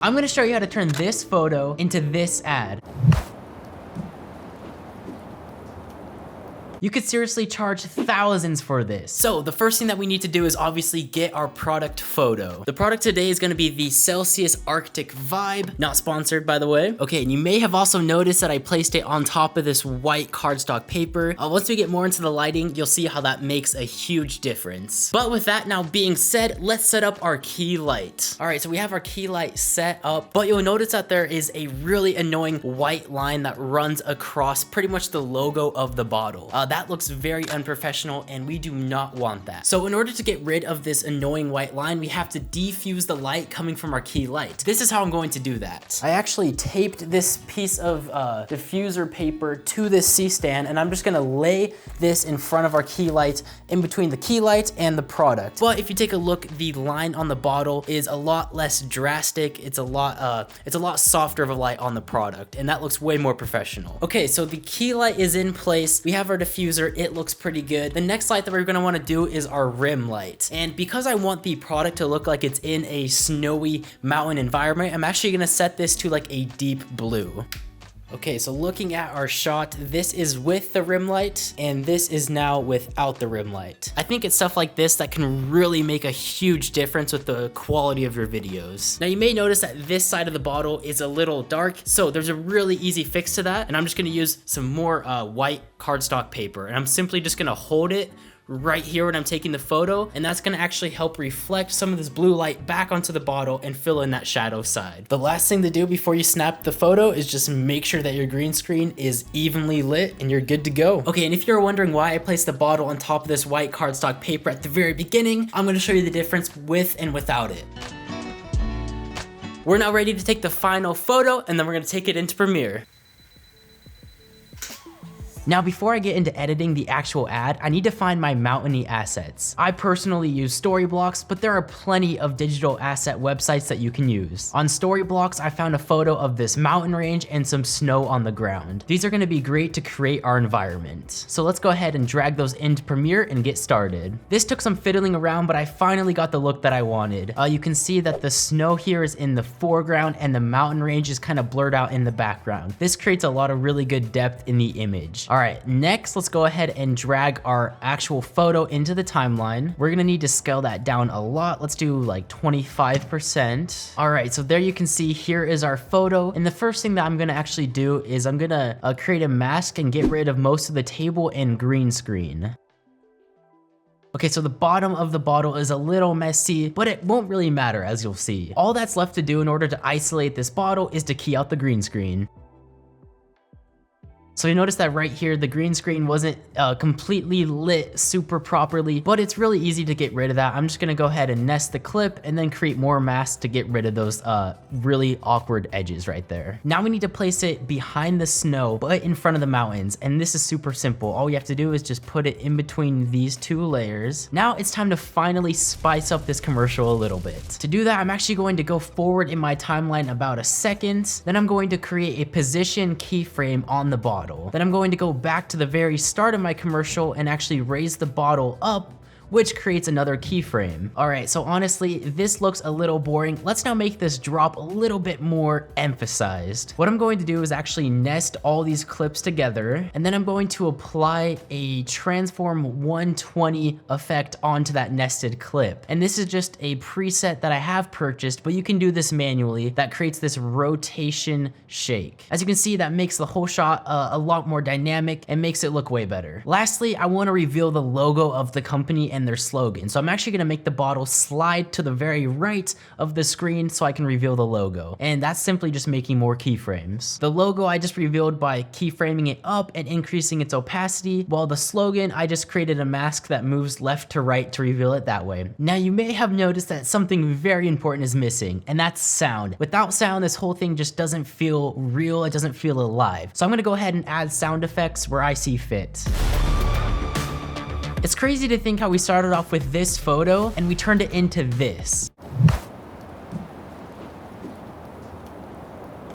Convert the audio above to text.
I'm gonna show you how to turn this photo into this ad. You could seriously charge thousands for this. So the first thing that we need to do is obviously get our product photo. The product today is gonna be the Celsius Arctic Vibe, not sponsored by the way. Okay, and you may have also noticed that I placed it on top of this white cardstock paper. Once we get more into the lighting, you'll see how that makes a huge difference. But with that now being said, let's set up our key light. All right, so we have our key light set up, but you'll notice that there is a really annoying white line that runs across pretty much the logo of the bottle. That looks very unprofessional and we do not want that. So in order to get rid of this annoying white line, we have to defuse the light coming from our key light. This is how I'm going to do that. I actually taped this piece of diffuser paper to this C-stand and I'm just gonna lay this in front of our key light in between the key light and the product. But if you take a look, the line on the bottle is a lot less drastic. It's a lot softer of a light on the product and that looks way more professional. Okay, so the key light is in place. We have our diffuser, it looks pretty good. The next light that we're gonna wanna do is our rim light. And because I want the product to look like it's in a snowy mountain environment, I'm actually gonna set this to like a deep blue. Okay, so looking at our shot, this is with the rim light and this is now without the rim light. I think it's stuff like this that can really make a huge difference with the quality of your videos. Now you may notice that this side of the bottle is a little dark, so there's a really easy fix to that. And I'm just gonna use some more white cardstock paper and I'm simply just gonna hold it right here when I'm taking the photo, and that's gonna actually help reflect some of this blue light back onto the bottle and fill in that shadow side. The last thing to do before you snap the photo is just make sure that your green screen is evenly lit and you're good to go. Okay, and if you're wondering why I placed the bottle on top of this white cardstock paper at the very beginning, I'm gonna show you the difference with and without it. We're now ready to take the final photo and then we're gonna take it into Premiere. Now, before I get into editing the actual ad, I need to find my mountainy assets. I personally use Storyblocks, but there are plenty of digital asset websites that you can use. On Storyblocks, I found a photo of this mountain range and some snow on the ground. These are gonna be great to create our environment. So let's go ahead and drag those into Premiere and get started. This took some fiddling around, but I finally got the look that I wanted. You can see that the snow here is in the foreground and the mountain range is kind of blurred out in the background. This creates a lot of really good depth in the image. All right, next, let's go ahead and drag our actual photo into the timeline. We're gonna need to scale that down a lot. Let's do like 25%. All right, so there you can see here is our photo. And the first thing that I'm gonna actually do is I'm gonna create a mask and get rid of most of the table and green screen. Okay, so the bottom of the bottle is a little messy, but it won't really matter as you'll see. All that's left to do in order to isolate this bottle is to key out the green screen. So you notice that right here, the green screen wasn't completely lit super properly, but it's really easy to get rid of that. I'm just gonna go ahead and nest the clip and then create more masks to get rid of those really awkward edges right there. Now we need to place it behind the snow, but in front of the mountains. And this is super simple. All you have to do is just put it in between these two layers. Now it's time to finally spice up this commercial a little bit. To do that, I'm actually going to go forward in my timeline about a second. Then I'm going to create a position keyframe on the bottle. Then I'm going to go back to the very start of my commercial and actually raise the bottle up, which creates another keyframe. All right, so honestly, this looks a little boring. Let's now make this drop a little bit more emphasized. What I'm going to do is actually nest all these clips together, and then I'm going to apply a transform 120 effect onto that nested clip. And this is just a preset that I have purchased, but you can do this manually. That creates this rotation shake. As you can see, that makes the whole shot a lot more dynamic and makes it look way better. Lastly, I want to reveal the logo of the company and their slogan. So I'm actually gonna make the bottle slide to the very right of the screen so I can reveal the logo. And that's simply just making more keyframes. The logo I just revealed by keyframing it up and increasing its opacity, while the slogan, I just created a mask that moves left to right to reveal it that way. Now you may have noticed that something very important is missing, and that's sound. Without sound, this whole thing just doesn't feel real, it doesn't feel alive. So I'm gonna go ahead and add sound effects where I see fit. It's crazy to think how we started off with this photo and we turned it into this.